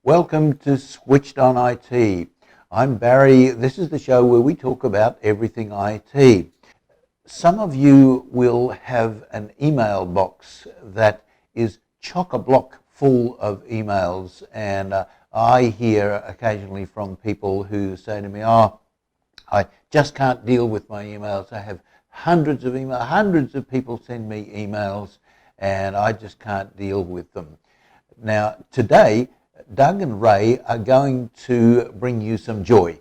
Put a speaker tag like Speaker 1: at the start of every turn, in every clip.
Speaker 1: Welcome to Switched on IT. I'm Barry. This is the show where we talk about everything IT. Some of you will have an email box that is chock-a-block full of emails, and I hear occasionally from people who say to me, I just can't deal with my emails. I have hundreds of emails, hundreds of people send me emails, and I just can't deal with them. Now, today, Doug and Ray are going to bring you some joy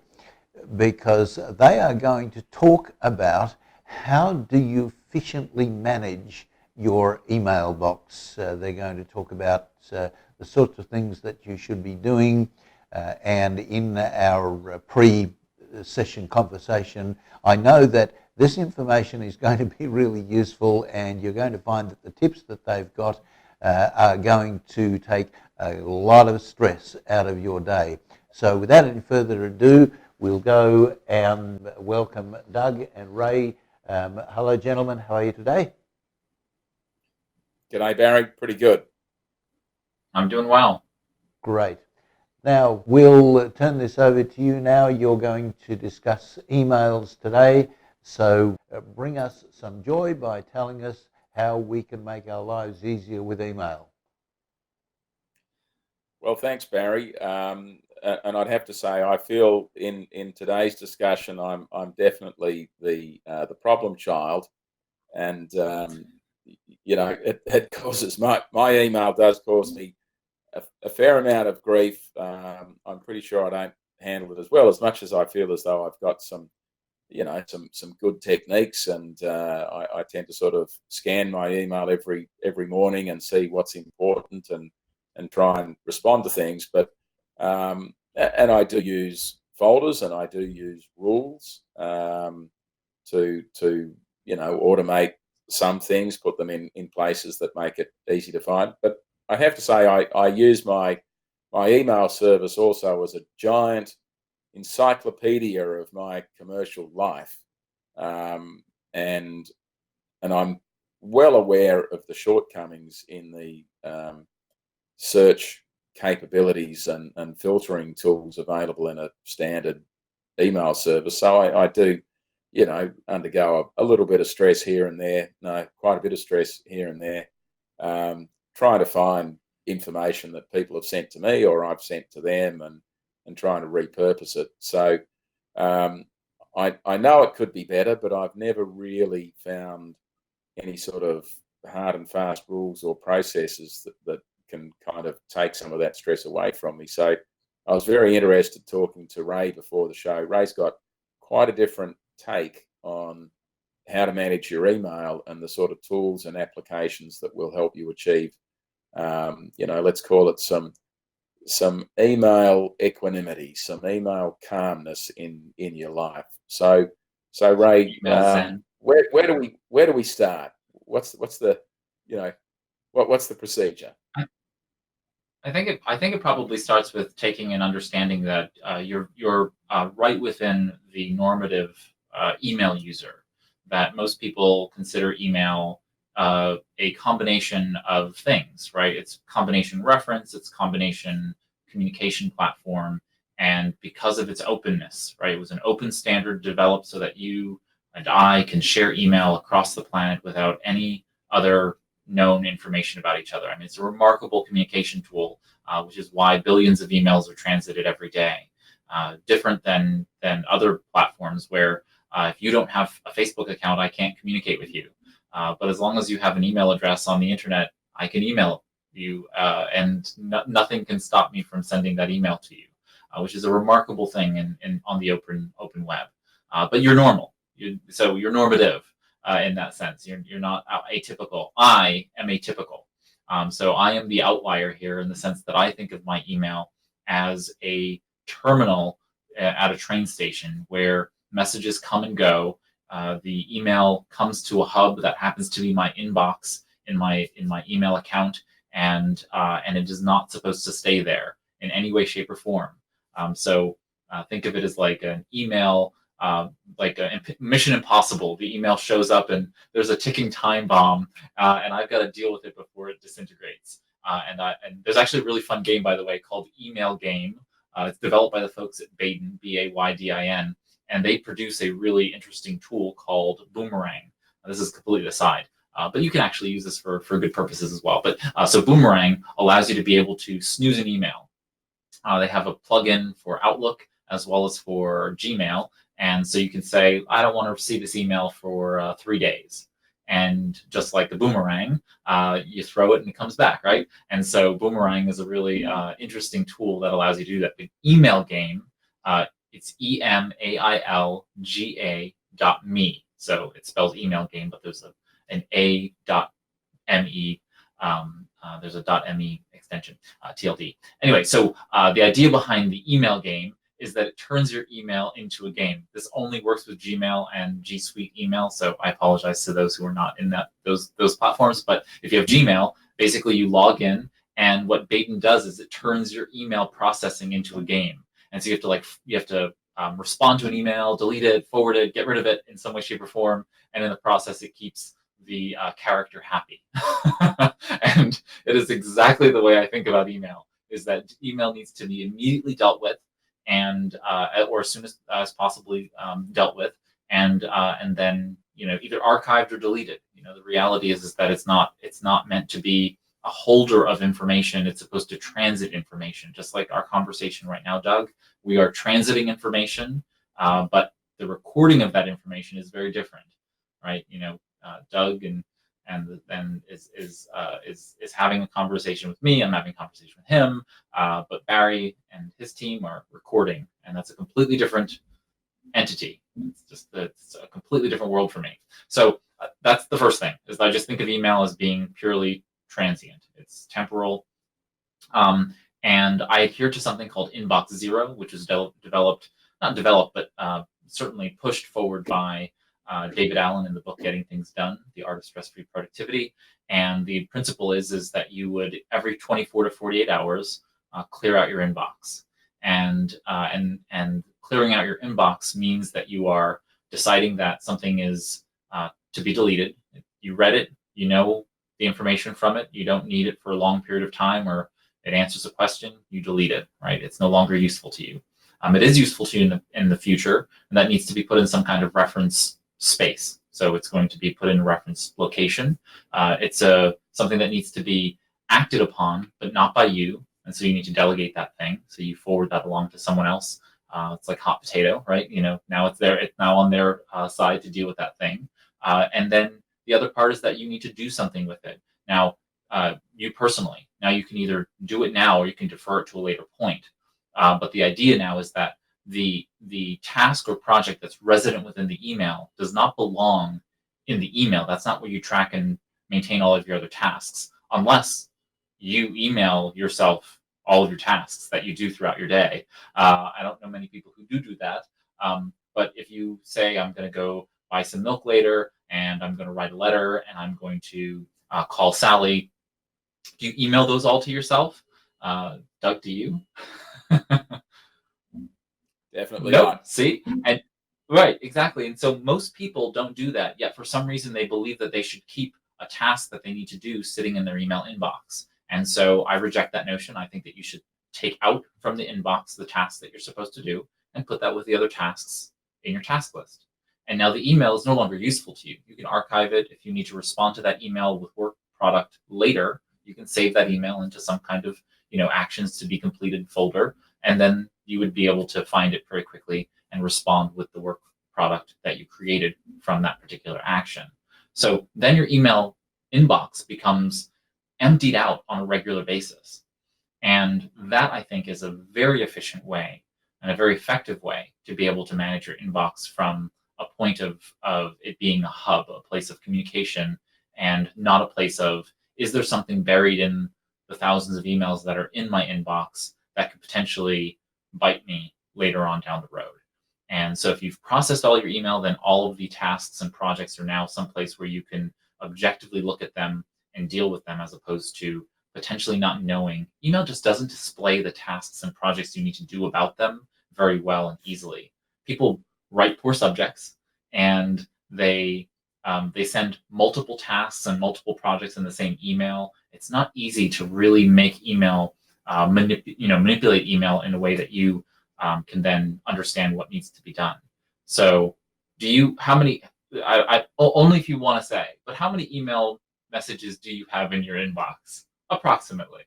Speaker 1: because they are going to talk about how do you efficiently manage your email box. They're going to talk about the sorts of things that you should be doing, and in our pre-session conversation, I know that this information is going to be really useful, and you're going to find that the tips that they've got are going to take a lot of stress out of your day. So without any further ado, we'll go and welcome Doug and Ray. Hello, gentlemen. How are you today?
Speaker 2: G'day, Barry. Pretty good.
Speaker 3: I'm doing well.
Speaker 1: Great. Now, we'll turn this over to you now. You're going to discuss emails today. So bring us some joy by telling us how we can make our lives easier with email.
Speaker 2: Well, thanks, Barry. And I'd have to say, I feel in today's discussion, I'm definitely the problem child, and it causes my email does cause me a fair amount of grief. I'm pretty sure I don't handle it as well, as much as I feel as though I've got some good techniques, and I tend to sort of scan my email every morning and see what's important and try and respond to things. But and I do use folders, and I do use rules to automate some things, put them in places that make it easy to find. But I have to say, I use my email service also as a giant encyclopedia of my commercial life, and I'm well aware of the shortcomings in the search capabilities and filtering tools available in a standard email service. So I do, undergo a little bit of stress here and there. No, quite a bit of stress here and there, trying to find information that people have sent to me or I've sent to them, and trying to repurpose it. So I know it could be better, but I've never really found any sort of hard and fast rules or processes that can kind of take some of that stress away from me. So I was very interested talking to Ray before the show. Ray's got quite a different take on how to manage your email and the sort of tools and applications that will help you achieve, let's call it some email equanimity, some email calmness in your life. So Ray, where do we start? What's the what's the procedure?
Speaker 3: I think it probably starts with taking an understanding that you're right within the normative email user, that most people consider email a combination of things, right? It's combination reference, it's combination communication platform, and because of its openness, right? It was an open standard developed so that you and I can share email across the planet without any other known information about each other. I mean, it's a remarkable communication tool, which is why billions of emails are transited every day. Different than other platforms where if you don't have a Facebook account, I can't communicate with you. But as long as you have an email address on the internet, I can email you, and nothing can stop me from sending that email to you, which is a remarkable thing on the open web. But you're normal, so you're normative in that sense. You're not atypical. I am atypical. So I am the outlier here in the sense that I think of my email as a terminal at a train station where messages come and go. The email comes to a hub that happens to be my inbox in my email account, and it is not supposed to stay there in any way, shape, or form. So think of it as like an email, like a Mission Impossible. The email shows up and there's a ticking time bomb, and I've got to deal with it before it disintegrates. And there's actually a really fun game, by the way, called Email Game. It's developed by the folks at Baydin, Baydin, and they produce a really interesting tool called Boomerang. This is completely aside, but you can actually use this for good purposes as well. But so Boomerang allows you to be able to snooze an email. They have a plugin for Outlook as well as for Gmail. And so you can say, I don't want to receive this email for 3 days. And just like the Boomerang, you throw it and it comes back, right? And so Boomerang is a really interesting tool that allows you to do that. The Email Game, it's emailga.me. So it spells email game, but there's an a.me. There's a .me extension, TLD. Anyway, so the idea behind the Email Game is that it turns your email into a game. This only works with Gmail and G Suite email, so I apologize to those who are not in those platforms. But if you have Gmail, basically you log in, and what Baydin does is it turns your email processing into a game. And so you have to respond to an email, delete it, forward it, get rid of it in some way, shape, or form, and in the process, it keeps the character happy. And it is exactly the way I think about email, is that email needs to be immediately dealt with, and or as soon as possibly dealt with, and then either archived or deleted. The reality is that it's not meant to be a holder of information. It's supposed to transit information, just like our conversation right now, Doug. We are transiting information, but the recording of that information is very different, right? Doug is having a conversation with me. I'm having a conversation with him, but Barry and his team are recording, and that's a completely different entity. It's a completely different world for me. So that's the first thing, is I just think of email as being purely transient. It's temporal. And I adhere to something called Inbox Zero, which was certainly pushed forward by David Allen in the book Getting Things Done, The Art of Stress-Free Productivity. And the principle is that you would, every 24 to 48 hours, clear out your inbox. And clearing out your inbox means that you are deciding that something is to be deleted. You read it, you know the information from it, you don't need it for a long period of time, or it answers a question, you delete it, right? It's no longer useful to you. It is useful to you in the future, and that needs to be put in some kind of reference space. So it's going to be put in a reference location. It's something that needs to be acted upon, but not by you. And so you need to delegate that thing. So you forward that along to someone else. It's like hot potato, right? Now it's there. It's now on their side to deal with that thing. And then the other part is that you need to do something with it. Now, you personally, now you can either do it now or you can defer it to a later point. But the idea now is that the task or project that's resident within the email does not belong in the email. That's not where you track and maintain all of your other tasks, unless you email yourself all of your tasks that you do throughout your day. I don't know many people who do that. But if you say, I'm going to go buy some milk later, and I'm going to write a letter, and I'm going to call Sally, do you email those all to yourself? Doug, do you?
Speaker 2: Definitely
Speaker 3: Nope.
Speaker 2: not.
Speaker 3: See? And right, exactly. And so most people don't do that, yet for some reason they believe that they should keep a task that they need to do sitting in their email inbox. And so I reject that notion. I think that you should take out from the inbox the tasks that you're supposed to do and put that with the other tasks in your task list. And now the email is no longer useful to you. You can archive it. If you need to respond to that email with work product later, you can save that email into some kind of actions to be completed folder, and then you would be able to find it very quickly and respond with the work product that you created from that particular action. So then your email inbox becomes emptied out on a regular basis. And that, I think, is a very efficient way and a very effective way to be able to manage your inbox from a point of it being a hub, a place of communication, and not a place of, is there something buried in the thousands of emails that are in my inbox that could potentially bite me later on down the road. And so if you've processed all your email, then all of the tasks and projects are now someplace where you can objectively look at them and deal with them, as opposed to potentially not knowing. Email just doesn't display the tasks and projects you need to do about them very well and easily. People write poor subjects, and they They send multiple tasks and multiple projects in the same email. It's not easy to really make email, manipulate email in a way that you can then understand what needs to be done. So how many, only if you want to say, but how many email messages do you have in your inbox, approximately?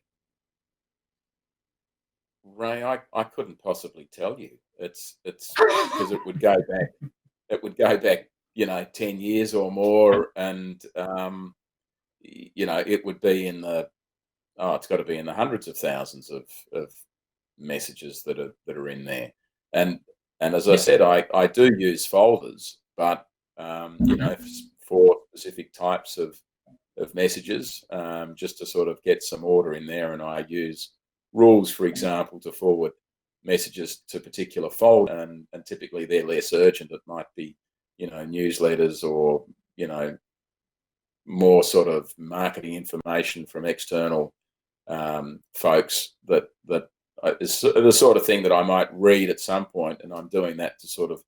Speaker 2: Ray, I couldn't possibly tell you. It's because it would go back, 10 years or more, and it would be it's got to be in the hundreds of thousands of messages that are in there. And as I said, I do use folders, but for specific types of messages, just to sort of get some order in there, and I use rules, for example, to forward messages to particular folders, and typically they're less urgent. It might be, newsletters or, more sort of marketing information from external folks that is the sort of thing that I might read at some point, and I'm doing that to sort of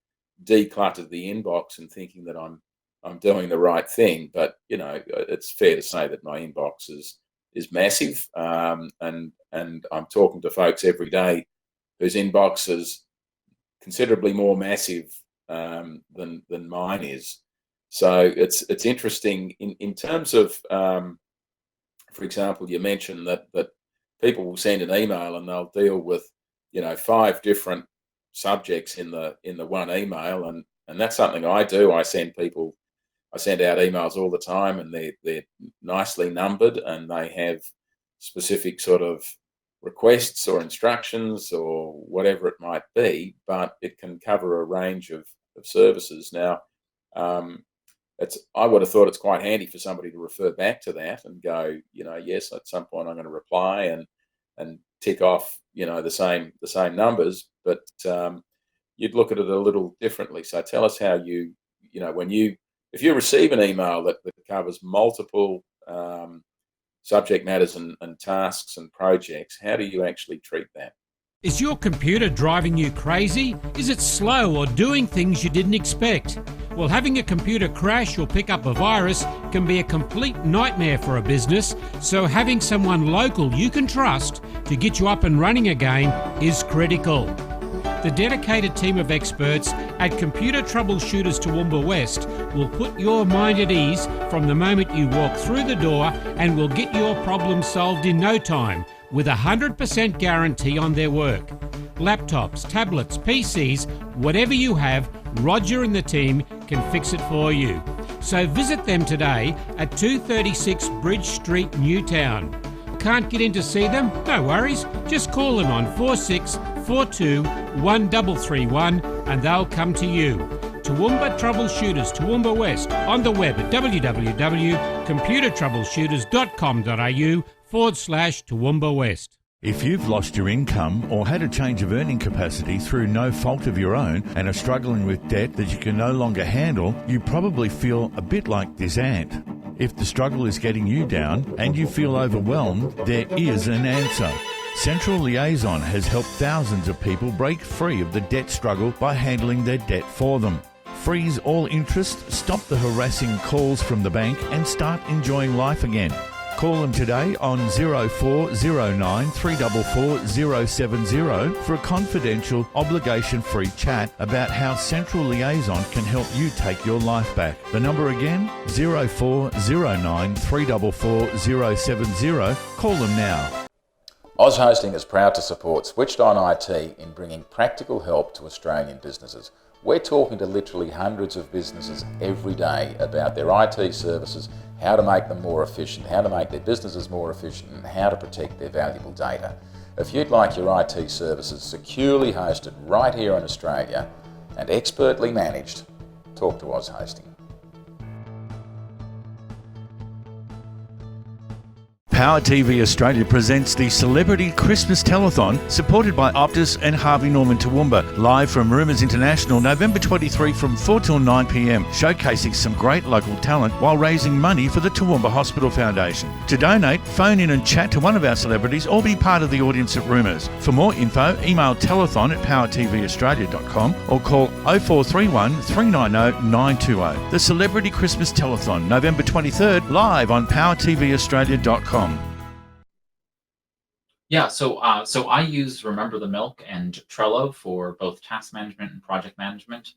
Speaker 2: declutter the inbox and thinking that I'm doing the right thing. But it's fair to say that my inbox is massive, and I'm talking to folks every day whose inbox is considerably more massive than mine is. So it's interesting in terms of, for example, you mentioned that people will send an email and they'll deal with 5 different subjects in the one email, and that's something I do. I send out emails all the time, and they're nicely numbered, and they have specific sort of requests or instructions or whatever it might be, but it can cover a range of services. Now, I would have thought it's quite handy for somebody to refer back to that and go, yes, at some point I'm going to reply and tick off, the same numbers, but you'd look at it a little differently. So tell us how if you receive an email that covers multiple subject matters and tasks and projects, how do you actually treat that?
Speaker 4: Is your computer driving you crazy? Is it slow or doing things you didn't expect? Well, having a computer crash or pick up a virus can be a complete nightmare for a business, so having someone local you can trust to get you up and running again is critical. The dedicated team of experts at Computer Troubleshooters Toowoomba West will put your mind at ease from the moment you walk through the door and will get your problem solved in no time, with a 100% guarantee on their work. Laptops, tablets, PCs, whatever you have, Roger and the team can fix it for you. So visit them today at 236 Bridge Street, Newtown. Can't get in to see them? No worries. Just call them on 4642 1331 and they'll come to you. Toowoomba Troubleshooters Toowoomba West on the web at www.computertroubleshooters.com.au/Toowoomba West.
Speaker 5: If you've lost your income or had a change of earning capacity through no fault of your own and are struggling with debt that you can no longer handle, you probably feel a bit like this ant. If the struggle is getting you down and you feel overwhelmed, there is an answer. Central Liaison has helped thousands of people break free of the debt struggle by handling their debt for them. Freeze all interest, stop the harassing calls from the bank and start enjoying life again. Call them today on 0409 344 070 for a confidential, obligation-free chat about how Central Liaison can help you take your life back. The number again, 0409 344 070. Call them now.
Speaker 2: Oz Hosting is proud to support Switched On IT in bringing practical help to Australian businesses. We're talking to literally hundreds of businesses every day about their IT services, how to make them more efficient, how to make their businesses more efficient, and how to protect their valuable data. If you'd like your IT services securely hosted right here in Australia and expertly managed, talk to Oz Hosting.
Speaker 5: Power TV Australia presents the Celebrity Christmas Telethon, supported by Optus and Harvey Norman Toowoomba, live from Rumours International, November 23 from 4 till 9 p.m, showcasing some great local talent while raising money for the Toowoomba Hospital Foundation. To donate, phone in and chat to one of our celebrities or be part of the audience at Rumours. For more info, email telethon@powertvaustralia.com or call 0431 390 920. The Celebrity Christmas Telethon, November 23rd, live on powertvaustralia.com.
Speaker 3: Yeah, so I use Remember the Milk and Trello for both task management and project management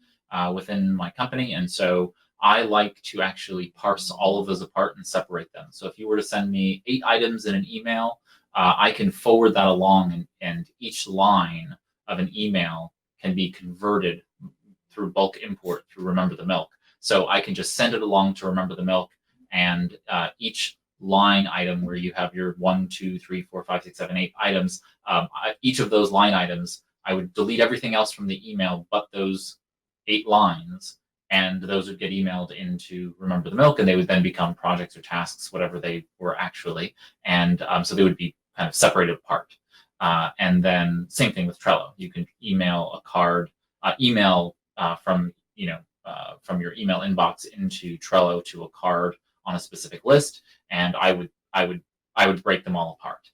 Speaker 3: within my company, and so I like to actually parse all of those apart and separate them. So if you were to send me 8 items in an email, I can forward that along, and each line of an email can be converted through bulk import through Remember the Milk. So I can just send it along to Remember the Milk, and each line item where you have your 1, 2, 3, 4, 5, 6, 7, 8 items, each of those line items, I would delete everything else from the email but those 8 lines, and those would get emailed into Remember the Milk, and they would then become projects or tasks, whatever they were actually, and so they would be kind of separated apart. And then same thing with Trello. You can email a card, from from your email inbox into Trello to a card on a specific list, and I would break them all apart.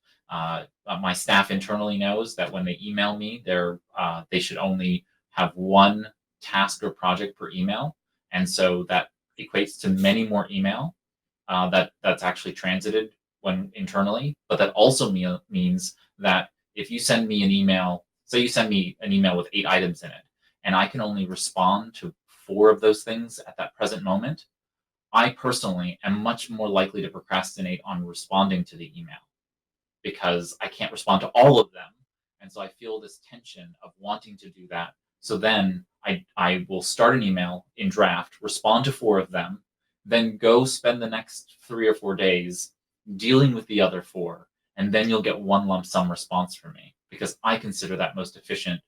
Speaker 3: My staff internally knows that when they email me, they should only have one task or project per email, and so that equates to many more email that's actually transited when internally. But that also means that if you send me an email, say you send me an email with 8 items in it, and I can only respond to 4 of those things at that present moment, I personally am much more likely to procrastinate on responding to the email because I can't respond to all of them. And so I feel this tension of wanting to do that. So then I will start an email in draft, respond to 4 of them, then go spend the next 3 or 4 days dealing with the other 4. And then you'll get one lump sum response from me because I consider that most efficient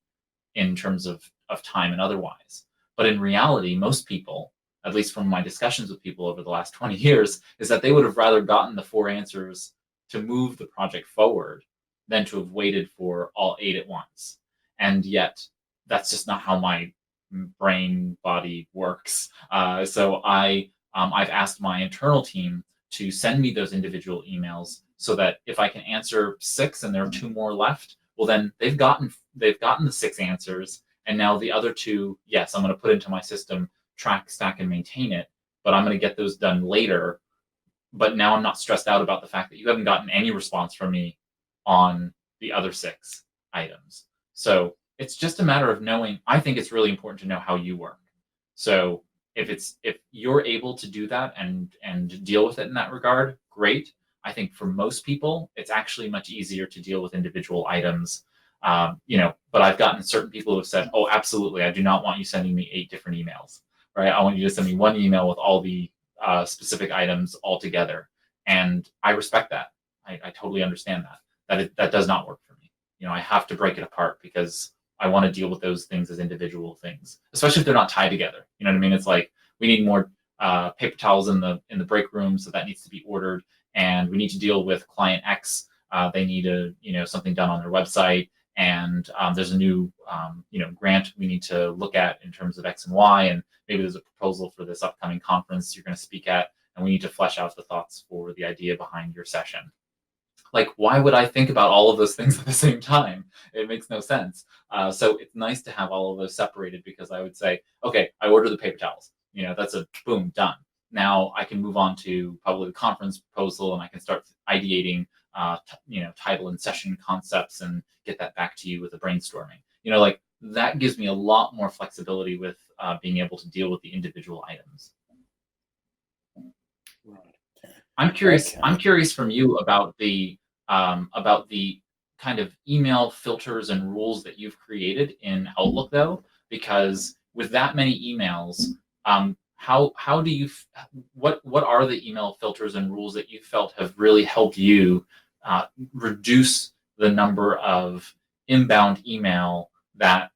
Speaker 3: in terms of time and otherwise. But in reality, most people, at least from my discussions with people over the last 20 years, is that they would have rather gotten the 4 answers to move the project forward than to have waited for all 8 at once. And yet, that's just not how my brain body works. So I've asked my internal team to send me those individual emails so that if I can answer 6 and there are 2 more left, well, then they've gotten the 6 answers. And now the other 2, yes, I'm going to put into my system, track, stack, and maintain it, but I'm going to get those done later. But now I'm not stressed out about the fact that you haven't gotten any response from me on the other 6 items. So it's just a matter of knowing. I think it's really important to know how you work. So if you're able to do that and deal with it in that regard, great. I think for most people, it's actually much easier to deal with individual items. But I've gotten certain people who have said, "Oh, absolutely, I do not want you sending me 8 different emails. Right? I want you to send me one email with all the specific items all together." And I respect that. I totally understand that does not work for me. I have to break it apart because I want to deal with those things as individual things, especially if they're not tied together. You know what I mean? It's like we need more paper towels in the break room, so that needs to be ordered, and we need to deal with client X. They need something done on their website, and there's a new grant we need to look at in terms of X and Y, and maybe there's a proposal for this upcoming conference you're going to speak at, and we need to flesh out the thoughts for the idea behind your session. Like, why would I think about all of those things at the same time? It makes no sense. So it's nice to have all of those separated, because I would say, okay, I order the paper towels. That's a boom, done. Now I can move on to probably the conference proposal, and I can start ideating, title and session concepts, and get that back to you with a brainstorming. Like that gives me a lot more flexibility with being able to deal with the individual items.
Speaker 2: Right.
Speaker 3: I'm curious.
Speaker 2: Okay.
Speaker 3: I'm curious from you about the kind of email filters and rules that you've created in Outlook, though, because with that many emails, how do you what are the email filters and rules that you felt have really helped you reduce the number of inbound email that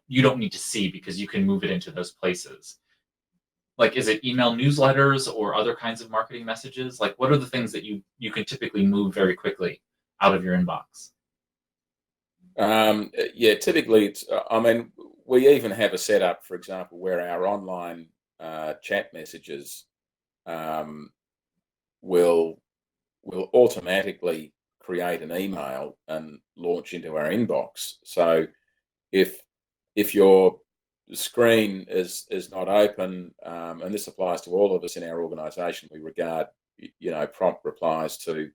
Speaker 3: you don't need to see because you can move it into those places? Like, is it email newsletters or other kinds of marketing messages? Like, what are the things that you can typically move very quickly out of your inbox?
Speaker 2: Yeah, typically it's, I mean, we even have a setup, for example, where our online chat messages um, will automatically create an email and launch into our inbox. So if your screen is not open, and this applies to all of us in our organization, we regard, you know, prompt replies to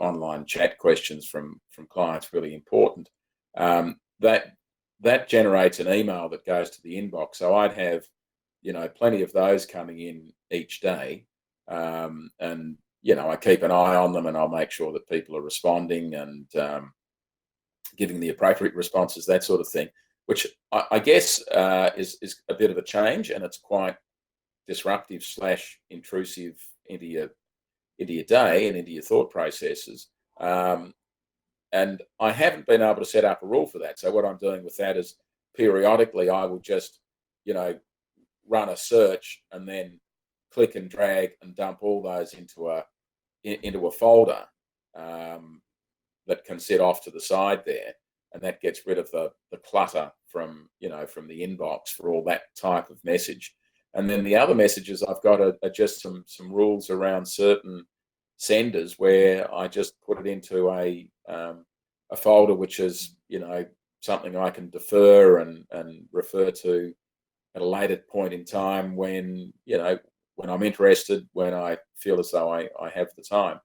Speaker 2: online chat questions from clients really important. That generates an email that goes to the inbox. So I'd have, you know, plenty of those coming in each day, and you know, I keep an eye on them, and I'll make sure that people are responding and giving the appropriate responses, that sort of thing, which I guess is a bit of a change, and it's quite disruptive / intrusive into your day and into your thought processes. And I haven't been able to set up a rule for that. So what I'm doing with that is periodically I will just, you know, run a search and then click and drag and dump all those into a folder that can sit off to the side there, and that gets rid of the clutter from, you know, from the inbox for all that type of message. And then the other messages I've got are just some rules around certain senders, where I just put it into a folder which is, you know, something I can defer and refer to at a later point in time when, you know, when I'm interested, when I feel as though I have the time.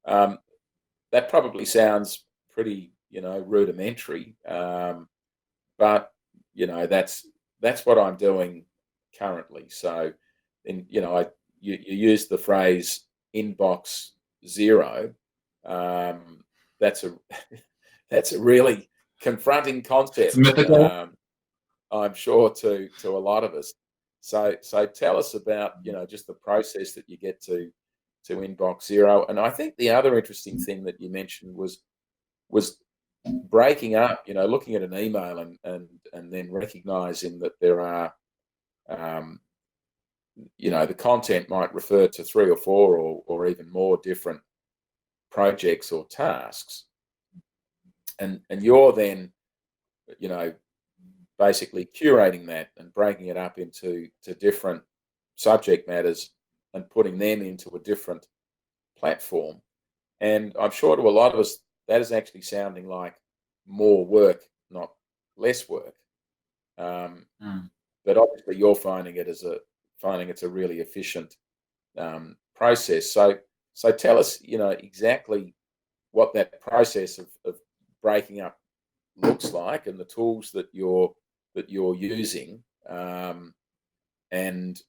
Speaker 2: That probably sounds pretty, you know, rudimentary, but, you know, that's what I'm doing currently. So, you know, you use the phrase inbox zero. That's a really confronting concept.
Speaker 3: It's mythical.
Speaker 2: I'm sure to a lot of us. So tell us about, you know, just the process that you get to inbox zero. And I think the other interesting thing that you mentioned was breaking up, you know, looking at an email and then recognizing that there are, you know, the content might refer to 3 or 4 or even more different projects or tasks. And you're then, you know, basically curating that and breaking it up into different subject matters and putting them into a different platform. And I'm sure to a lot of us, that is actually sounding like more work, not less work. But obviously you're finding it's a really efficient process. So tell us, you know, exactly what that process of breaking up looks like and the tools that you're using, and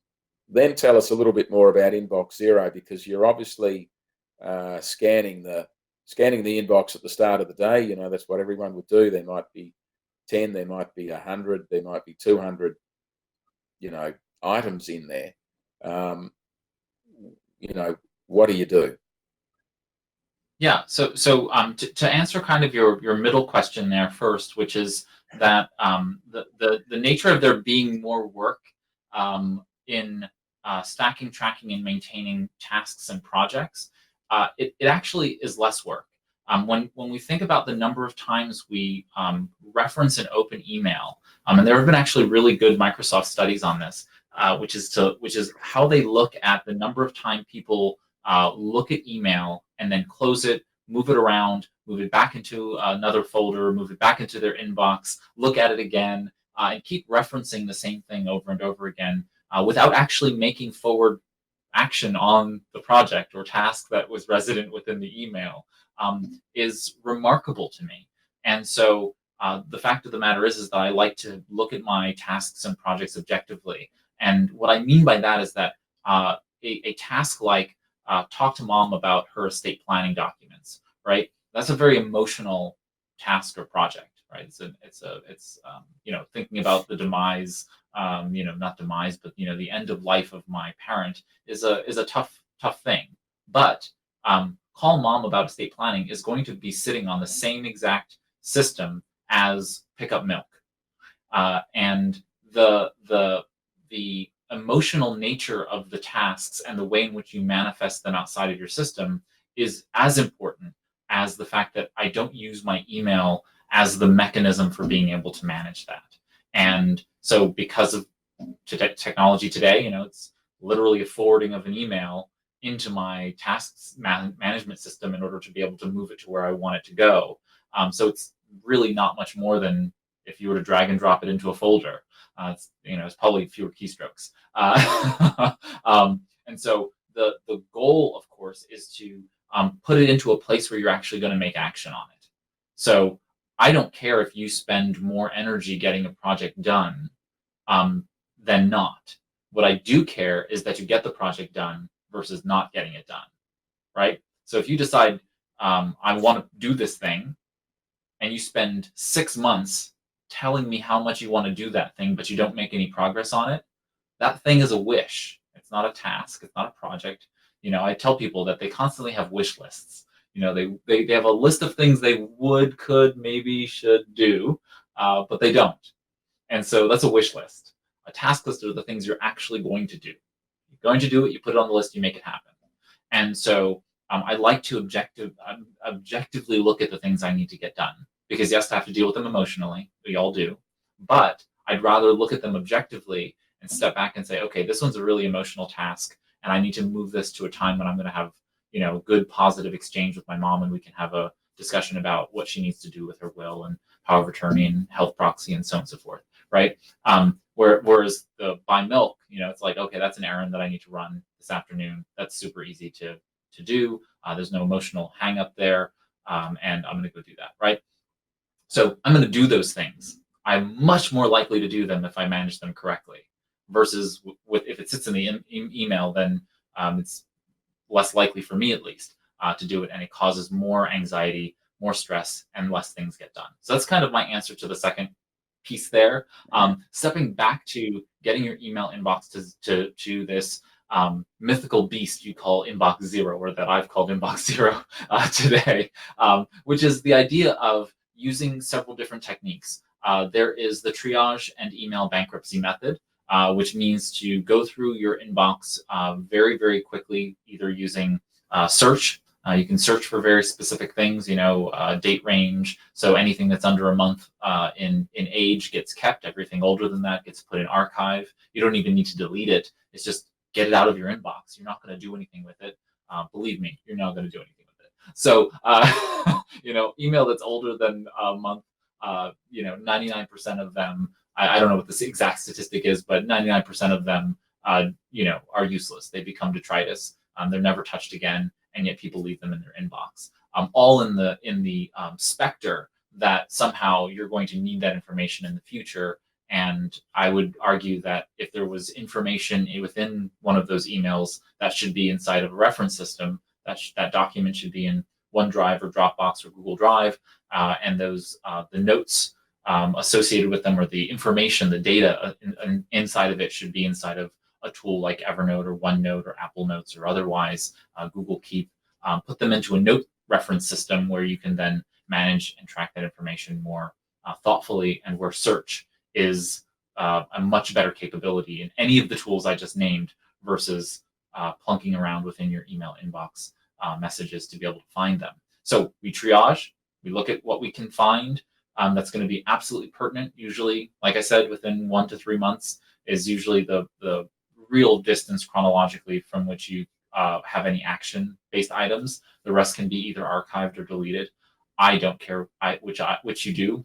Speaker 2: then tell us a little bit more about Inbox Zero, because you're obviously scanning the inbox at the start of the day. You know, that's what everyone would do. There might be 10, there might be 100, there might be 200, you know, items in there. You know, what do you do?
Speaker 3: Yeah. So to answer kind of your middle question there first, which is that the nature of there being more work in stacking, tracking, and maintaining tasks and projects, it actually is less work. When we think about the number of times we reference an open email, and there have been actually really good Microsoft studies on this, which is how they look at the number of time people look at email and then close it, move it around, move it back into another folder, move it back into their inbox, look at it again, and keep referencing the same thing over and over again without actually making forward action on the project or task that was resident within the email, is remarkable to me. And so the fact of the matter is that I like to look at my tasks and projects objectively. And what I mean by that is that a task like talk to mom about her estate planning documents, right? That's a very emotional task or project, right? It's you know, thinking about the demise, you know, not demise, but, you know, the end of life of my parent is a tough thing. But call mom about estate planning is going to be sitting on the same exact system as pick up milk, and the emotional nature of the tasks and the way in which you manifest them outside of your system is as important as the fact that I don't use my email as the mechanism for being able to manage that. And so because of technology today, it's literally a forwarding of an email into my tasks management system in order to be able to move it to where I want it to go. So it's really not much more than if you were to drag and drop it into a folder. It's probably fewer keystrokes. And so the goal, of course, is to put it into a place where you're actually going to make action on it. So I don't care if you spend more energy getting a project done than not. What I do care is that you get the project done versus not getting it done, right? So if you decide I want to do this thing, and you spend 6 months telling me how much you want to do that thing, but you don't make any progress on it, that thing is a wish. It's not a task. It's not a project. I tell people that they constantly have wish lists. They have a list of things they would, could, maybe, should do, but they don't. And so that's a wish list. A task list are the things you're actually going to do. You're going to do it, you put it on the list, you make it happen. And so I like to objectively look at the things I need to get done, because yes, I have to deal with them emotionally. We all do. But I'd rather look at them objectively and step back and say, okay, this one's a really emotional task, and I need to move this to a time when I'm going to have, good positive exchange with my mom, and we can have a discussion about what she needs to do with her will and power of attorney and health proxy and so on and so forth, right? Whereas the buy milk, it's like, okay, that's an errand that I need to run this afternoon. That's super easy to do. There's no emotional hang up there, and I'm going to go do that, right? So I'm going to do those things. I'm much more likely to do them if I manage them correctly, versus if it sits in the email, then it's less likely for me, at least, to do it, and it causes more anxiety, more stress, and less things get done. So that's kind of my answer to the second piece there. Stepping back to getting your email inbox to this mythical beast you call inbox zero, or that I've called inbox zero today, which is the idea of using several different techniques. There is the triage and email bankruptcy method, which means to go through your inbox very, very quickly, either using search. You can search for very specific things, date range. So anything that's under a month in age gets kept. Everything older than that gets put in archive. You don't even need to delete it. It's just get it out of your inbox. You're not going to do anything with it. Believe me, you're not going to do anything with it. So, email that's older than a month, 99% of them, I don't know what the exact statistic is, but 99% of them, are useless. They become detritus. They're never touched again, and yet people leave them in their inbox. All in the specter that somehow you're going to need that information in the future. And I would argue that if there was information within one of those emails, that should be inside of a reference system. That document should be in OneDrive or Dropbox or Google Drive, and those the notes associated with them, or the information, the data inside of it, should be inside of a tool like Evernote or OneNote or Apple Notes or otherwise Google Keep. Put them into a note reference system where you can then manage and track that information more thoughtfully, and where search is a much better capability in any of the tools I just named, versus plunking around within your email inbox messages to be able to find them. So we triage, we look at what we can find that's going to be absolutely pertinent. Usually, like I said, within 1 to 3 months is usually the real distance chronologically from which you have any action-based items. The rest can be either archived or deleted. I don't care which you do.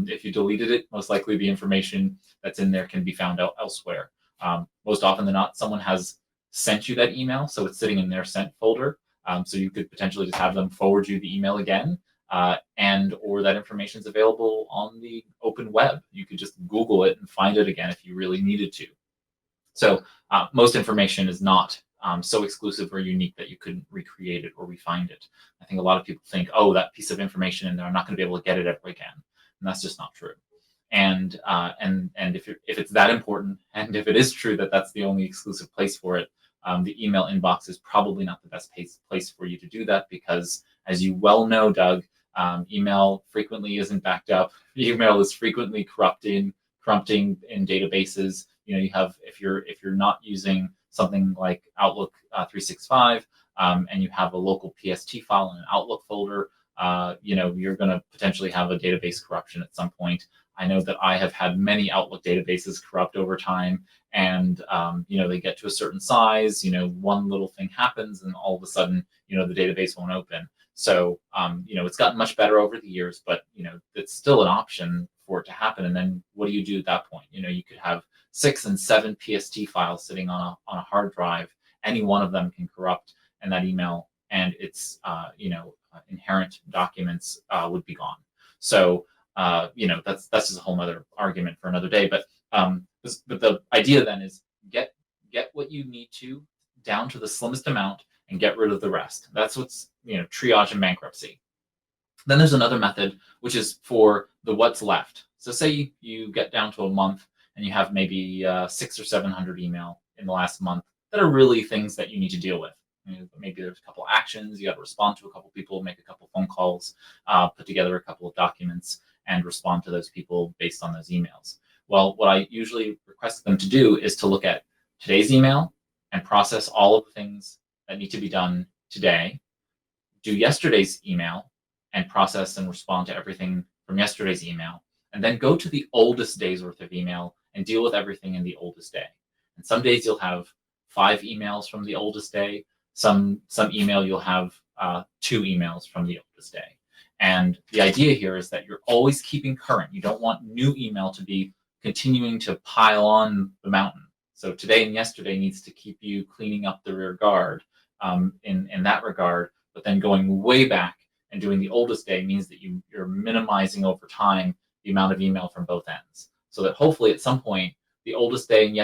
Speaker 3: If you deleted it, most likely the information that's in there can be found elsewhere. Most often than not, someone has sent you that email, so it's sitting in their sent folder. So you could potentially just have them forward you the email again, or that information is available on the open web. You could just Google it and find it again if you really needed to. So most information is not so exclusive or unique that you couldn't recreate it or refind it. I think a lot of people think, oh, that piece of information in there, I'm not going to be able to get it ever again. And that's just not true. And if it's that important, and if it is true that that's the only exclusive place for it, the email inbox is probably not the best place for you to do that, because, as you well know, Doug, email frequently isn't backed up. Email is frequently corrupting in databases. you have, if you're not using something like Outlook 365, and you have a local PST file in an Outlook folder, you're going to potentially have a database corruption at some point. I know that I have had many Outlook databases corrupt over time, and they get to a certain size, one little thing happens, and all of a sudden, the database won't open. So, it's gotten much better over the years, but it's still an option for it to happen. And then what do you do at that point? You could have 6 and 7 PST files sitting on a hard drive. Any one of them can corrupt, and that email and its inherent documents would be gone. So that's just a whole other argument for another day. But the idea then is get what you need to down to the slimmest amount and get rid of the rest. That's what's triage and bankruptcy. Then there's another method, which is for the what's left. So say you get down to a month and you have maybe 600 or 700 email in the last month that are really things that you need to deal with. Maybe there's a couple actions, you got to respond to a couple people, make a couple phone calls, put together a couple of documents, and respond to those people based on those emails. Well, what I usually request them to do is to look at today's email and process all of the things that need to be done today, do yesterday's email and process and respond to everything from yesterday's email, and then go to the oldest day's worth of email and deal with everything in the oldest day. And some days you'll have 5 emails from the oldest day. Some email you'll have 2 emails from the oldest day. And the idea here is that you're always keeping current. You don't want new email to be continuing to pile on the mountain. So today and yesterday needs to keep you cleaning up the rear guard in that regard, but then going way back and doing the oldest day means that you're minimizing over time the amount of email from both ends. So that hopefully at some point, the oldest day and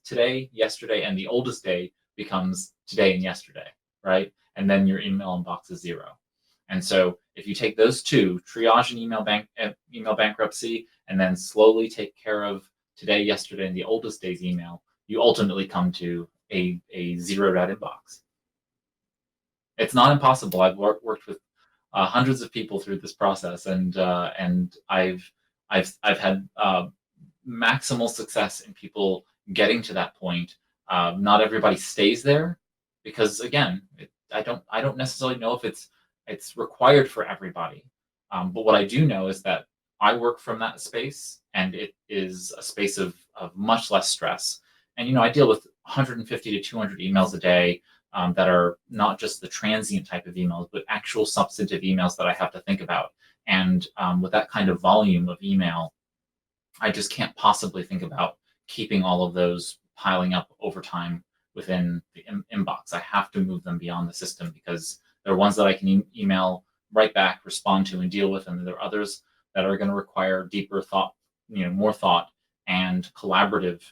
Speaker 3: today, yesterday, and the oldest day becomes today and yesterday, right? And then your email inbox is 0. And so if you take those two, triage and email bankruptcy, and then slowly take care of today, yesterday, and the oldest day's email, you ultimately come to a zeroed out inbox. It's not impossible. I've worked with hundreds of people through this process, and I've had maximal success in people getting to that point. Not everybody stays there, because again, I don't necessarily know if it's required for everybody. But what I do know is that I work from that space, and it is a space of much less stress. And I deal with 150 to 200 emails a day that are not just the transient type of emails, but actual substantive emails that I have to think about. And with that kind of volume of email, I just can't possibly think about keeping all of those piling up over time within the inbox. I have to move them beyond the system, because there are ones that I can email right back, respond to, and deal with, and there are others that are going to require deeper thought, more thought and collaborative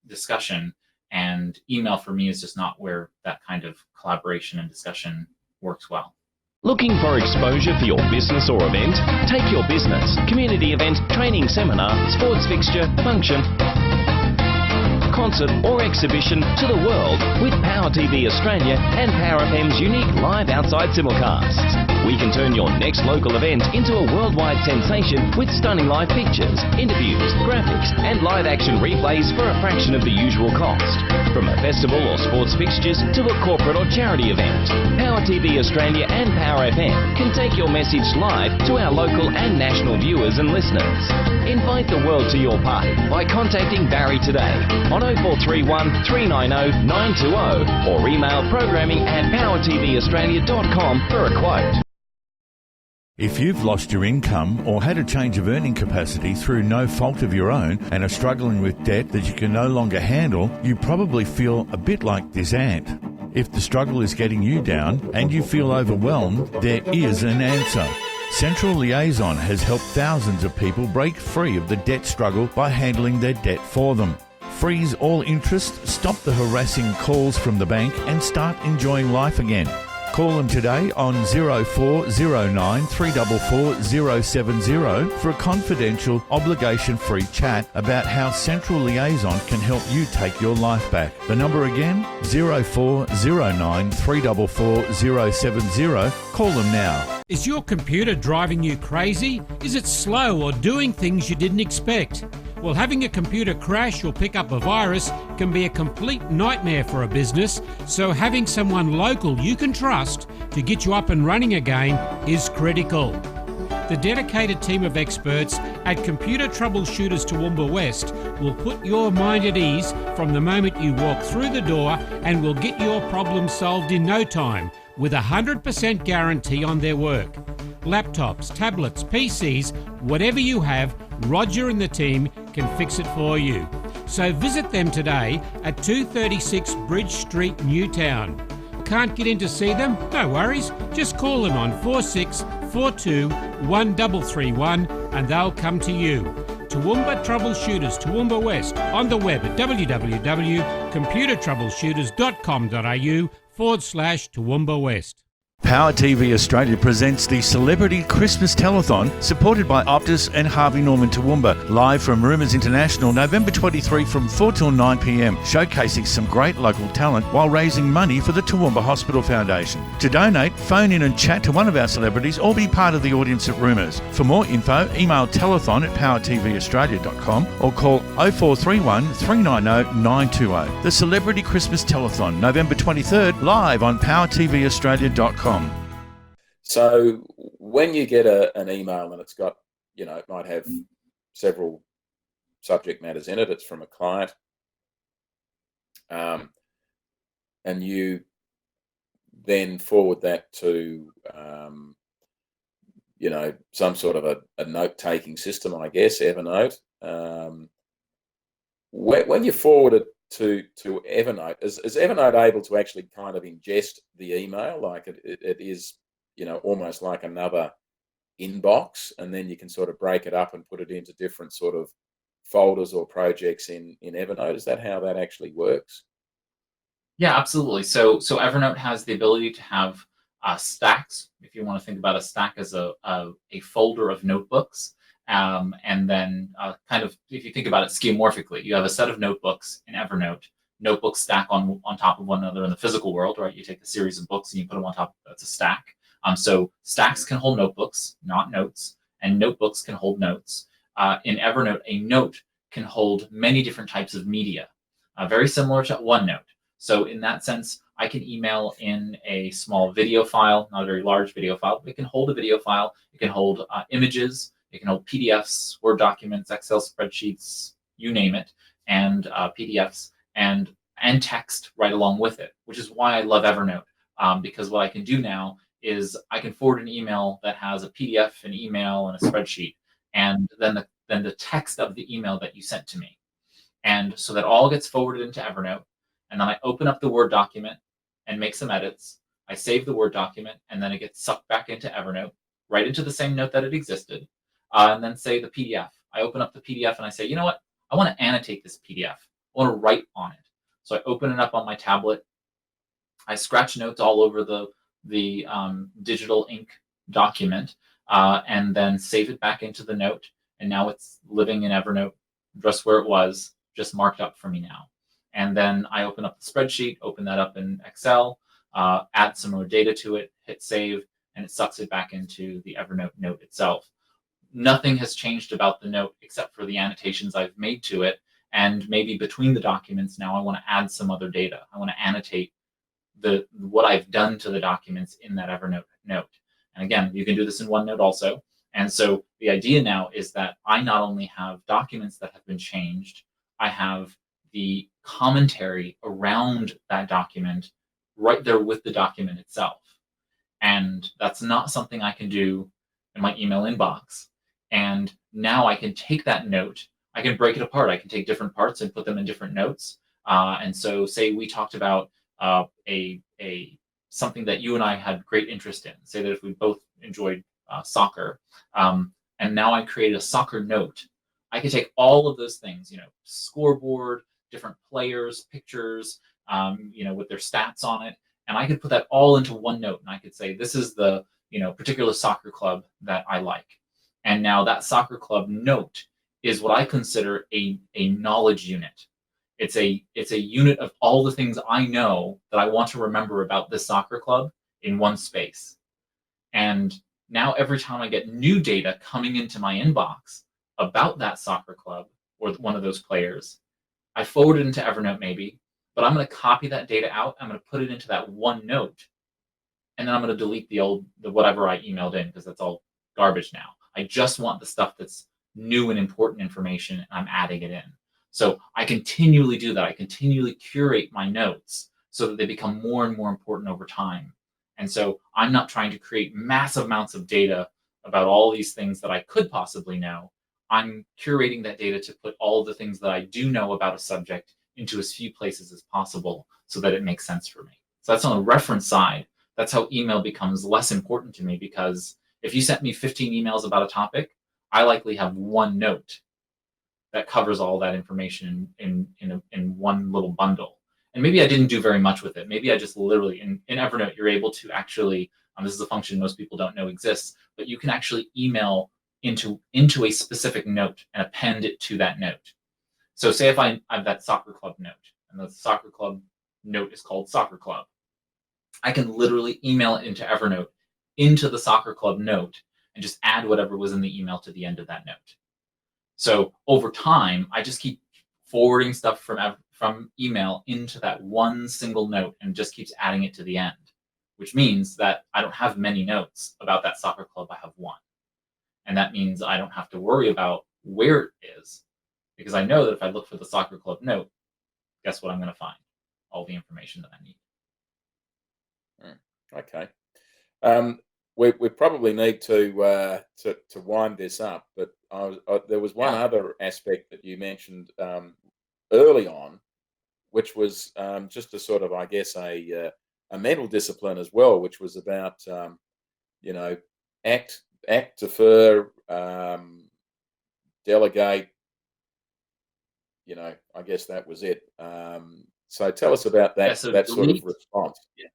Speaker 3: discussion. And email for me is just not where that kind of collaboration and discussion works well.
Speaker 6: Looking for exposure for your business or event? Take your business, community event, training seminar, sports fixture, function, concert or exhibition to the world with Power TV Australia and Power FM's unique live outside simulcasts. We can turn your next local event into a worldwide sensation with stunning live pictures, interviews, graphics and live action replays for a fraction of the usual cost. From a festival or sports fixtures to a corporate or charity event, Power TV Australia and Power FM can take your message live to our local and national viewers and listeners. Invite the world to your party by contacting Barry today on 0431 390 920 or email programming@powertvaustralia.com for a quote.
Speaker 5: If you've lost your income or had a change of earning capacity through no fault of your own and are struggling with debt that you can no longer handle, you probably feel a bit like this ant. If the struggle is getting you down and you feel overwhelmed, there is an answer. Central Liaison has helped thousands of people break free of the debt struggle by handling their debt for them. Freeze all interest, stop the harassing calls from the bank and start enjoying life again. Call them today on 0409 344 070 for a confidential, obligation-free chat about how Central Liaison can help you take your life back. The number again, 0409 344 070. Call them now.
Speaker 4: Is your computer driving you crazy? Is it slow or doing things you didn't expect? Well, having a computer crash or pick up a virus can be a complete nightmare for a business, so having someone local you can trust to get you up and running again is critical. The dedicated team of experts at Computer Troubleshooters Toowoomba West will put your mind at ease from the moment you walk through the door and will get your problem solved in no time with a 100% guarantee on their work. Laptops, tablets, PCs, whatever you have, Roger and the team can fix it for you. So visit them today at 236 Bridge Street, Newtown. Can't get in to see them? No worries. Just call them on 4642 1331 and they'll come to you. Toowoomba Troubleshooters Toowoomba West on the web at www.computertroubleshooters.com.au/Toowoomba West.
Speaker 5: Power TV Australia presents the Celebrity Christmas Telethon, supported by Optus and Harvey Norman Toowoomba, live from Rumours International, November 23 from 4 till 9 p.m, showcasing some great local talent while raising money for the Toowoomba Hospital Foundation. To donate, phone in and chat to one of our celebrities or be part of the audience at Rumours. For more info, email telethon@powertvaustralia.com or call 0431 390 920. The Celebrity Christmas Telethon, November 23rd, live on powertvaustralia.com.
Speaker 2: So when you get an email and it's got, it might have several subject matters in it, it's from a client, and you then forward that to, some sort of a note-taking system, I guess, Evernote. When you forward it to Evernote, is Evernote able to actually kind of ingest the email like it is, almost like another inbox, and then you can sort of break it up and put it into different sort of folders or projects in Evernote? Is that how that actually works?
Speaker 3: Yeah, absolutely. So Evernote has the ability to have stacks. If you want to think about a stack as a folder of notebooks, and then kind of, if you think about it schemorphically, you have a set of notebooks in Evernote. Notebooks stack on top of one another in the physical world, right? You take a series of books and you put them on top. That's a stack. So stacks can hold notebooks, not notes, and notebooks can hold notes. In Evernote, a note can hold many different types of media, very similar to OneNote. So in that sense, I can email in a small video file, not a very large video file, but it can hold a video file. It can hold images. It can hold PDFs, Word documents, Excel spreadsheets, you name it, and PDFs, and text right along with it, which is why I love Evernote, because what I can do now is I can forward an email that has a PDF, an email, and a spreadsheet, and then the text of the email that you sent to me. And so that all gets forwarded into Evernote, and then I open up the Word document and make some edits. I save the Word document, and then it gets sucked back into Evernote, right into the same note that it existed. And then say the PDF. I open up the PDF and I say, you know what? I want to annotate this PDF. I want to write on it. So I open it up on my tablet. I scratch notes all over the digital ink document, and then save it back into the note. And now it's living in Evernote, just where it was, just marked up for me now. And then I open up the spreadsheet, open that up in Excel, add some more data to it, hit save, and it sucks it back into the Evernote note itself. Nothing has changed about the note except for the annotations I've made to it. And maybe between the documents now, I want to add some other data. I want to annotate what I've done to the documents in that Evernote note. And again, you can do this in OneNote also. And so the idea now is that I not only have documents that have been changed, I have the commentary around that document right there with the document itself. And that's not something I can do in my email inbox. And now I can take that note, I can break it apart. I can take different parts and put them in different notes. And so say we talked about something that you and I had great interest in. Say that if we both enjoyed soccer, and now I created a soccer note, I could take all of those things, scoreboard, different players, pictures, with their stats on it, and I could put that all into one note. And I could say, this is the particular soccer club that I like. And now that soccer club note is what I consider a knowledge unit. It's a unit of all the things I know that I want to remember about this soccer club in one space. And now every time I get new data coming into my inbox about that soccer club or one of those players. I forward it into Evernote maybe, but I'm going to copy that data out. I'm going to put it into that one note, and then I'm going to delete the whatever I emailed in, because that's all garbage now. I just want the stuff that's new and important information, and I'm adding it in. So I continually do that. I continually curate my notes so that they become more and more important over time. And so I'm not trying to create massive amounts of data about all these things that I could possibly know. I'm curating that data to put all the things that I do know about a subject into as few places as possible so that it makes sense for me. So that's on the reference side. That's how email becomes less important to me, because if you sent me 15 emails about a topic, I likely have one note that covers all that information in one little bundle. And maybe I didn't do very much with it. Maybe I just literally, in Evernote, you're able to actually, this is a function most people don't know exists, but you can actually email into a specific note and append it to that note. So say if I have that soccer club note, and the soccer club note is called soccer club, I can literally email it into Evernote, into the soccer club note, and just add whatever was in the email to the end of that note. So over time, I just keep forwarding stuff from email into that one single note, and just keeps adding it to the end, which means that I don't have many notes about that soccer club. I have one. And that means I don't have to worry about where it is, because I know that if I look for the soccer club note, guess what I'm going to find? All the information that I need.
Speaker 2: Okay. We probably need to wind this up, but there was one other aspect that you mentioned early on, which was just a sort of, I guess, a mental discipline as well, which was about act, defer, delegate. I guess that was it. So tell us about that
Speaker 3: So
Speaker 2: sort of
Speaker 3: delete.
Speaker 2: response.
Speaker 3: Yeah.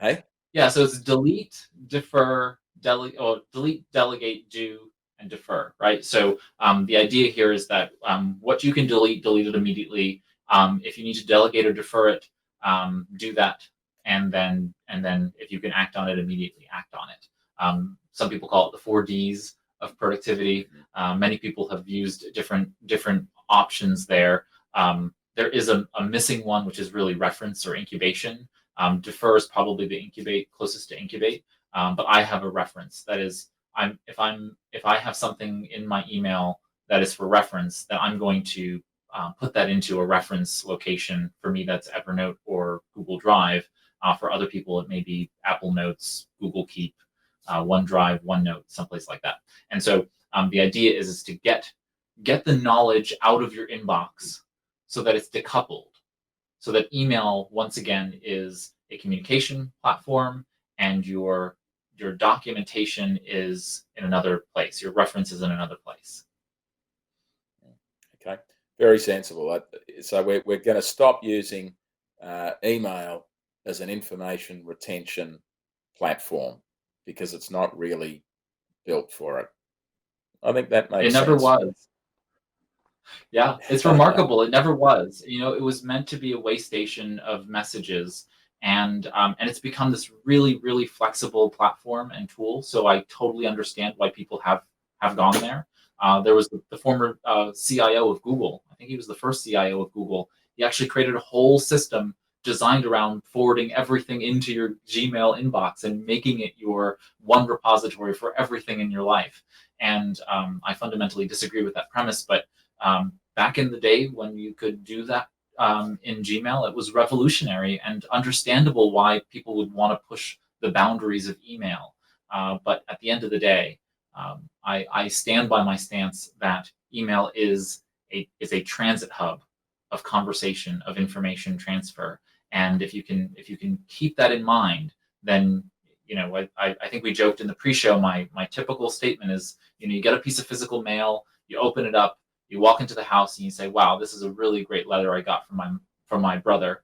Speaker 2: Hey.
Speaker 3: Yeah, so it's delete, defer, delete, delegate, do, and defer, right? So the idea here is that what you can delete it immediately. If you need to delegate or defer it, do that, and then if you can act on it immediately, act on it. Some people call it the 4 Ds of productivity. Many people have used different options there. There is a missing one, which is really reference or incubation. Defer is probably the closest to incubate, but I have a reference. That is, if I have something in my email that is for reference, then I'm going to put that into a reference location. For me, that's Evernote or Google Drive. For other people, it may be Apple Notes, Google Keep, OneDrive, OneNote, someplace like that. And so the idea is to get the knowledge out of your inbox so that it's decoupled. So that email, once again, is a communication platform, and your documentation is in another place. Your reference is in another place.
Speaker 2: Okay, very sensible. So we're going to stop using email as an information retention platform, because it's not really built for it. I think that makes sense.
Speaker 3: It never was. Yeah, it's remarkable. It never was. It was meant to be a way station of messages, and it's become this really, really flexible platform and tool. So I totally understand why people have gone there. There was the former CIO of Google. I think he was the first CIO of Google. He actually created a whole system designed around forwarding everything into your Gmail inbox and making it your one repository for everything in your life. And I fundamentally disagree with that premise, but back in the day when you could do that in Gmail, it was revolutionary and understandable why people would want to push the boundaries of email. But at the end of the day, I stand by my stance that email is a transit hub of conversation, of information transfer. And if you can keep that in mind, then I think we joked in the pre-show. My typical statement is, you get a piece of physical mail, you open it up, you walk into the house, and you say, "Wow, this is a really great letter I got from my brother."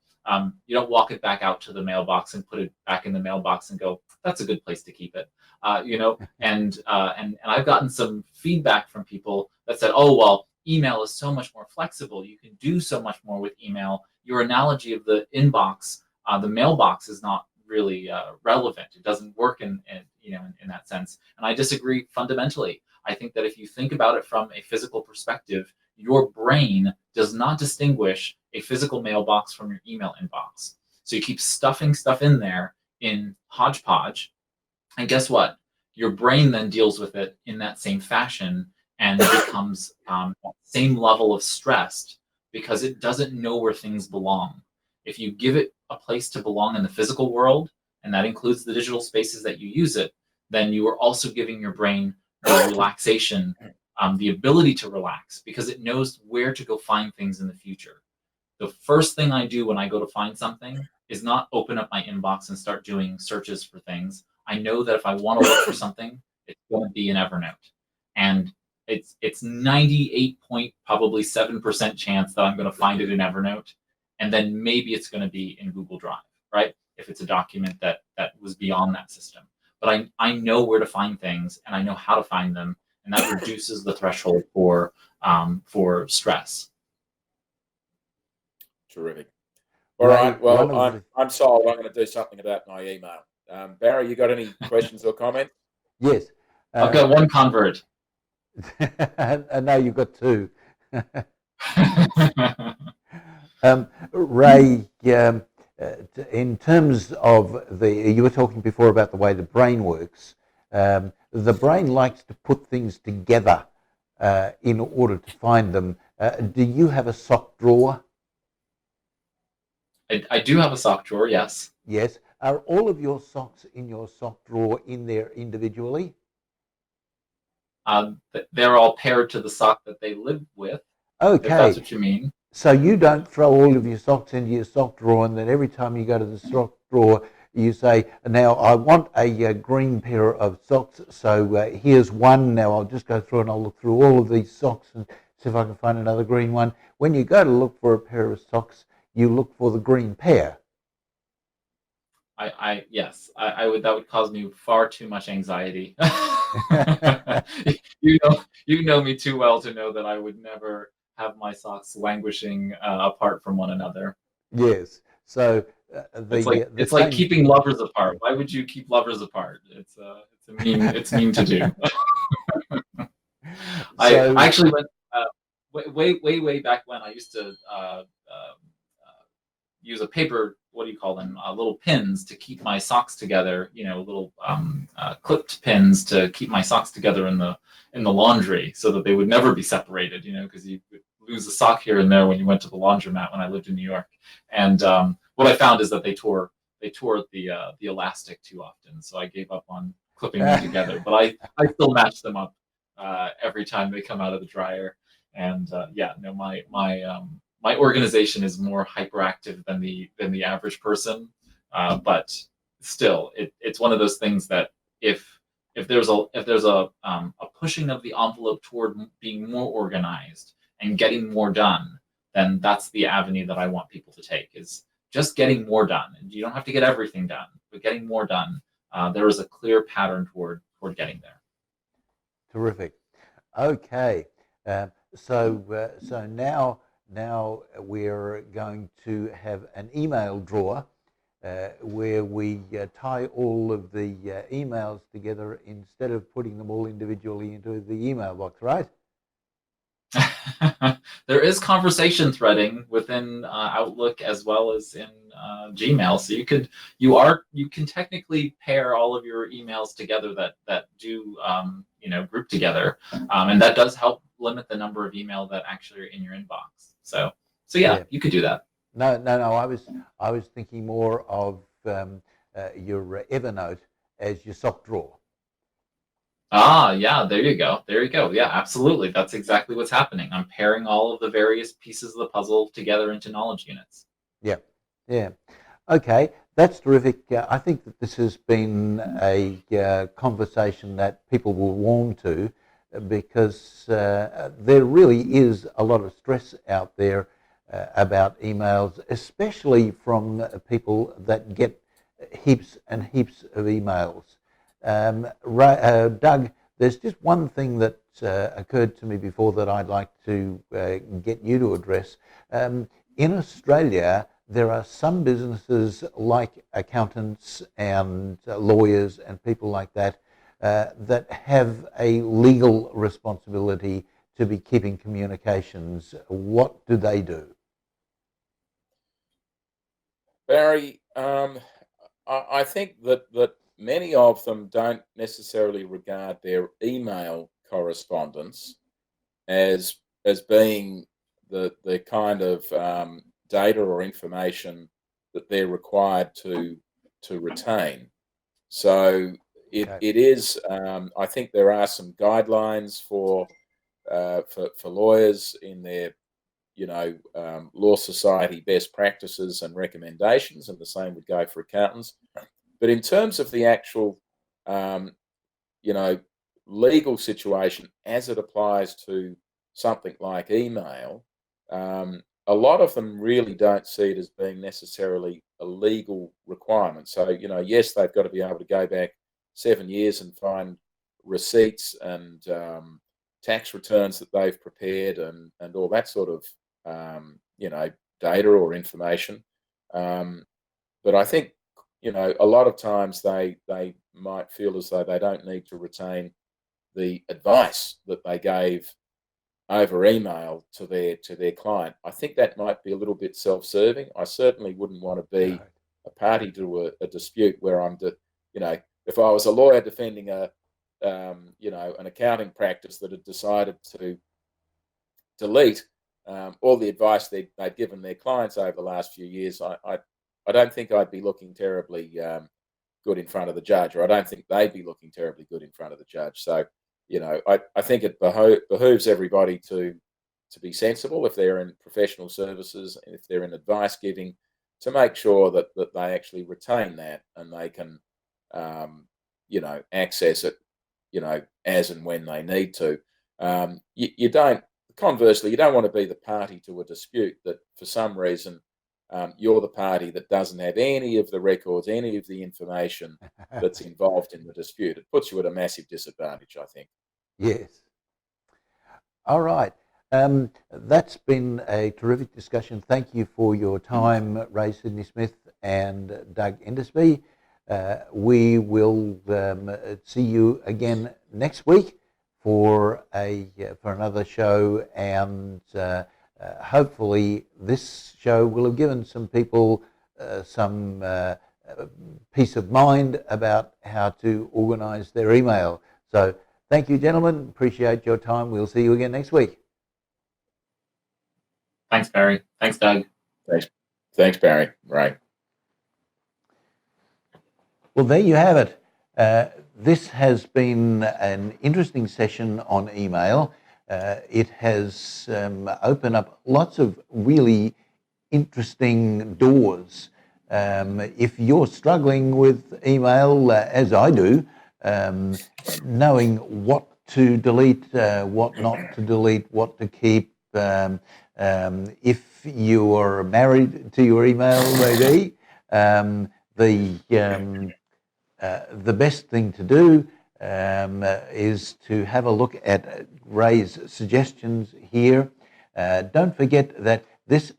Speaker 3: You don't walk it back out to the mailbox and put it back in the mailbox and go, "That's a good place to keep it." And I've gotten some feedback from people that said, "Oh, well, email is so much more flexible. You can do so much more with email. Your analogy of the inbox, the mailbox, is not really relevant. It doesn't work in that sense." And I disagree fundamentally. I think that if you think about it from a physical perspective, your brain does not distinguish a physical mailbox from your email inbox. So you keep stuffing stuff in there in hodgepodge, and guess what? Your brain then deals with it in that same fashion and becomes that same level of stressed because it doesn't know where things belong. If you give it a place to belong in the physical world, and that includes the digital spaces that you use it, then you are also giving your brain the relaxation, the ability to relax, because it knows where to go find things in the future. The first thing I do when I go to find something is not open up my inbox and start doing searches for things. I know that if I want to look for something, it's going to be in Evernote. And it's 98.7% chance that I'm going to find it in Evernote. And then maybe it's going to be in Google Drive, right? If it's a document that was beyond that system. But I know where to find things, and I know how to find them, and that reduces the threshold for stress.
Speaker 2: Terrific. All right. Well, I'm sold. I'm going to do something about my email. Barry, you got any questions or comments?
Speaker 1: Yes.
Speaker 3: I've got one convert.
Speaker 1: No, you've got two. Ray, in terms of you were talking before about the way the brain works. The brain likes to put things together in order to find them. Do you have a sock drawer?
Speaker 3: I do have a sock drawer, yes.
Speaker 1: Yes. Are all of your socks in your sock drawer in there individually?
Speaker 3: They're all paired to the sock that they live with.
Speaker 1: Okay.
Speaker 3: If that's what you mean.
Speaker 1: So you don't throw all of your socks into your sock drawer, and then every time you go to the sock drawer, you say, now I want a green pair of socks, so here's one. Now I'll just go through and I'll look through all of these socks and see if I can find another green one. When you go to look for a pair of socks, you look for the green pair.
Speaker 3: Yes, I would. That would cause me far too much anxiety. You know me too well to know that I would never have my socks languishing apart from one another.
Speaker 1: Yes. So
Speaker 3: it's like keeping lovers apart. Why would you keep lovers apart? It's mean to do. I actually went way back when. I used to use a paper, what do you call them? Little pins to keep my socks together. Little clipped pins to keep my socks together in the laundry, so that they would never be separated. Because you would lose a sock here and there when you went to the laundromat when I lived in New York. And what I found is that they tore the elastic too often, so I gave up on clipping them together. But I still match them up every time they come out of the dryer. And my organization is more hyperactive than the average person, but still, it's one of those things that if there's a pushing of the envelope toward being more organized and getting more done, then that's the avenue that I want people to take, is just getting more done. And you don't have to get everything done, but getting more done. There is a clear pattern toward getting there.
Speaker 1: Terrific. Okay, so now we're going to have an email drawer where we tie all of the emails together instead of putting them all individually into the email box, right?
Speaker 3: There is conversation threading within Outlook as well as in Gmail, so you can technically pair all of your emails together that do group together, and that does help limit the number of email that actually are in your inbox. So yeah, you could do that.
Speaker 1: No. I was thinking more of your Evernote as your sock drawer.
Speaker 3: Yeah, there you go. Yeah, absolutely. That's exactly what's happening. I'm pairing all of the various pieces of the puzzle together into knowledge units.
Speaker 1: Yeah. Okay, that's terrific. I think that this has been a conversation that people will warm to, because there really is a lot of stress out there about emails, especially from people that get heaps and heaps of emails. Doug, there's just one thing that occurred to me before that I'd like to get you to address. In Australia, there are some businesses like accountants and lawyers and people like that that have a legal responsibility to be keeping communications, what do they do?
Speaker 2: Barry, I think that many of them don't necessarily regard their email correspondence as being the kind of data or information that they're required to retain. So it is. I think there are some guidelines for lawyers in their law society best practices and recommendations, and the same would go for accountants. But in terms of the actual legal situation as it applies to something like email, a lot of them really don't see it as being necessarily a legal requirement. So, yes, they've got to be able to go back 7 years and find receipts and tax returns that they've prepared and all that sort of, data or information. But I think, a lot of times they might feel as though they don't need to retain the advice that they gave over email to their client. I think that might be a little bit self-serving. I certainly wouldn't want to be a party to a dispute where I'm, if I was a lawyer defending an accounting practice that had decided to delete all the advice they'd given their clients over the last few years, I don't think I'd be looking terribly good in front of the judge, or I don't think they'd be looking terribly good in front of the judge. So, I think it behooves everybody to be sensible if they're in professional services and if they're in advice giving, to make sure that they actually retain that and they can, access it, as and when they need to. Conversely, you don't want to be the party to a dispute that for some reason you're the party that doesn't have any of the records, any of the information that's involved in the dispute. It puts you at a massive disadvantage, I think.
Speaker 1: Yes. All right. That's been a terrific discussion. Thank you for your time, Ray Sidney-Smith and Doug Endersby. We will see you again next week for another show, and hopefully this show will have given some people some peace of mind about how to organise their email. So thank you, gentlemen. Appreciate your time. We'll see you again next week.
Speaker 3: Thanks, Barry. Thanks, Doug.
Speaker 2: Thanks, Barry. Right.
Speaker 1: Well, there you have it. This has been an interesting session on email. It has opened up lots of really interesting doors. If you're struggling with email, as I do, knowing what to delete, what not to delete, what to keep, if you are married to your email, maybe, the best thing to do is to have a look at Ray's suggestions here. Don't forget that this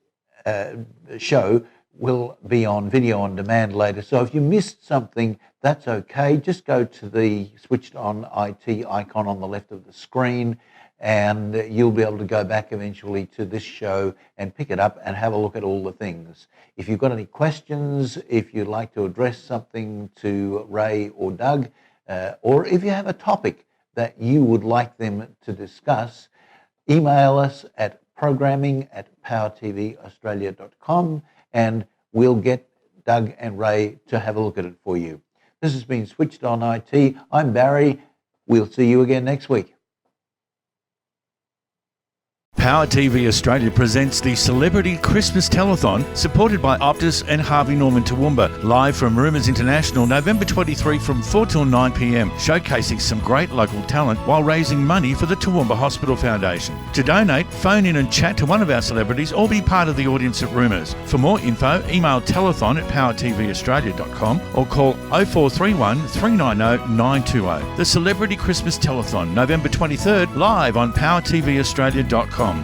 Speaker 1: show will be on video on demand later. So if you missed something, that's okay. Just go to the Switched On IT icon on the left of the screen, and you'll be able to go back eventually to this show and pick it up and have a look at all the things. If you've got any questions, if you'd like to address something to Ray or Doug, or if you have a topic that you would like them to discuss, email us at programming@powertvaustralia.com and we'll get Doug and Ray to have a look at it for you. This has been Switched On IT. I'm Barry. We'll see you again next week.
Speaker 5: Power TV Australia presents the Celebrity Christmas Telethon, supported by Optus and Harvey Norman Toowoomba, live from Rumours International, November 23 from 4 till 9 p.m, showcasing some great local talent while raising money for the Toowoomba Hospital Foundation. To donate, phone in and chat to one of our celebrities or be part of the audience at Rumours. For more info, email telethon@powertvaustralia.com or call 0431 390 920. The Celebrity Christmas Telethon, November 23rd, live on powertvaustralia.com.